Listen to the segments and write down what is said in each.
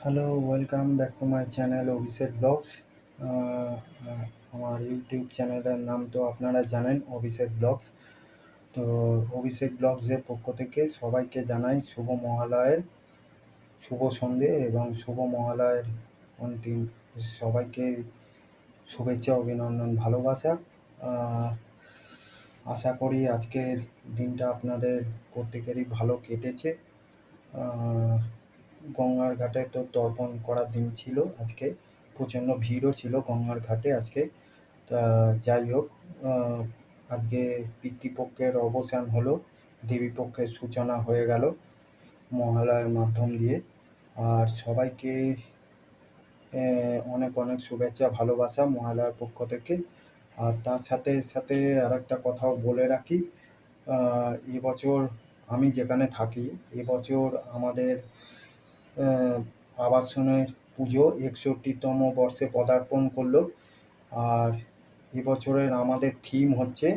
Hello, welcome back to my channel Abhishek vlogs. আমার YouTube চ্যানেলের নাম তো আপনারা জানেন, অভিষেক ব্লগস। তো অভিষেক ব্লগসের পক্ষ থেকে সবাইকে জানাই শুভ মহালয়ের শুভ সন্ধে এবং শুভ মহালয়ের অন্তিম সবাইকে শুভেচ্ছা, অভিনন্দন, ভালোবাসা। আহ, আশা করি আজকের দিনটা আপনাদের প্রত্যেকেরই ভালো কেটেছে। আহ, গঙ্গার ঘাটে তো তর্পণ করার দিন ছিল আজকে, প্রচণ্ড ভিড়ও ছিল গঙ্গার ঘাটে আজকে। তা যাই হোক, আজকে পিতৃপক্ষের অবসান হলো, দেবীপক্ষের সূচনা হয়ে গেল মহালয়ার মাধ্যম দিয়ে। আর সবাইকে অনেক অনেক শুভেচ্ছা, ভালোবাসা মহালয়ার পক্ষ থেকে। আর তার সাথে সাথে আর একটা কথাও বলে রাখি, এবছর আমি যেখানে থাকি এবছর আমাদের আবাসনের পুজো 61তম বর্ষে পদার্পণ করলো। আর এবছরের আমাদের থিম হচ্ছে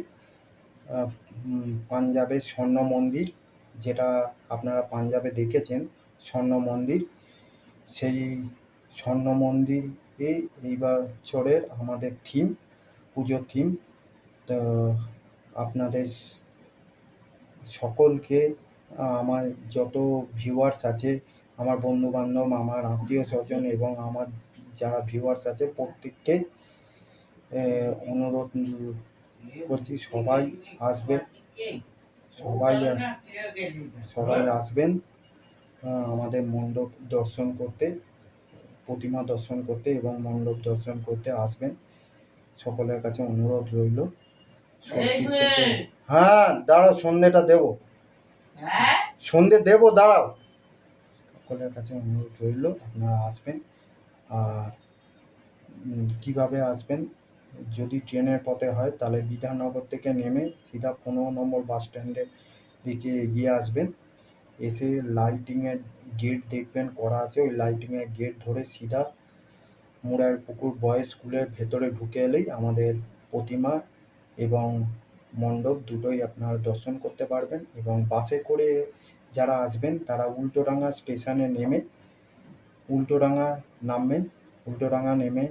পাঞ্জাবের স্বর্ণ মন্দির, যেটা আপনারা পাঞ্জাবে দেখেছেন স্বর্ণ মন্দির। সেই স্বর্ণ মন্দিরে এই বছরের আমাদের থিম, পুজোর থিম। তো আপনাদের সকলকে, আমার যত ভিউয়ার্স আছে, আমার বন্ধুবান্ধব, আমার আত্মীয় স্বজন এবং আমার যারা ভিউয়ার্স আছে প্রত্যেককে অনুরোধ করছি সবাই আসবেন, সবাই সবাই আসবেন আমাদের মণ্ডপ দর্শন করতে, প্রতিমা দর্শন করতে এবং মণ্ডপ দর্শন করতে আসবেন। সকলের কাছে অনুরোধ রইল। হ্যাঁ, দাঁড়াও, সন্ধ্যেটা দেবো, সন্ধ্যে দেবো, দাঁড়াও। সকলের কাছে অনুরোধ রইল আপনারা আসবেন। আর কীভাবে আসবেন, যদি ট্রেনের পথে হয় তাহলে বিধাননগর থেকে নেমে সিধা 15 নম্বর বাস স্ট্যান্ডের দিকে এগিয়ে আসবেন। এসে লাইটিংয়ের গেট দেখবেন করা আছে, ওই লাইটিংয়ের গেট ধরে সিধা মুড়ার পুকুর বয়েজ স্কুলের ভেতরে ঢুকে এলেই আমাদের প্রতিমা এবং মণ্ডপ দুটোই আপনারা দর্শন করতে পারবেন। এবং বাসে করে যারা আসবেন তারা উল্টোডাঙা স্টেশনে নেমে উল্টোডাঙা নামবেন। উল্টোডাঙা নেমে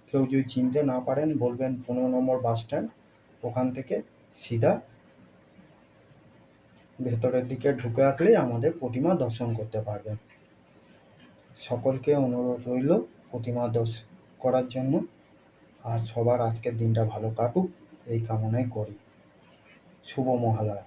কেউ যদি চিনতে না পারেন বলবেন 15 নম্বর বাস স্ট্যান্ড, ওখান থেকে সিধা ভেতরের দিকে ঢুকে আসলেই আমাদের প্রতিমা দর্শন করতে পারবেন। সকলকে অনুরোধ রইল প্রতিমা দর্শন করার জন্য। আর সবার আজকের দিনটা ভালো কাটুক এই কামনাই করি। শুভ মহালয়া।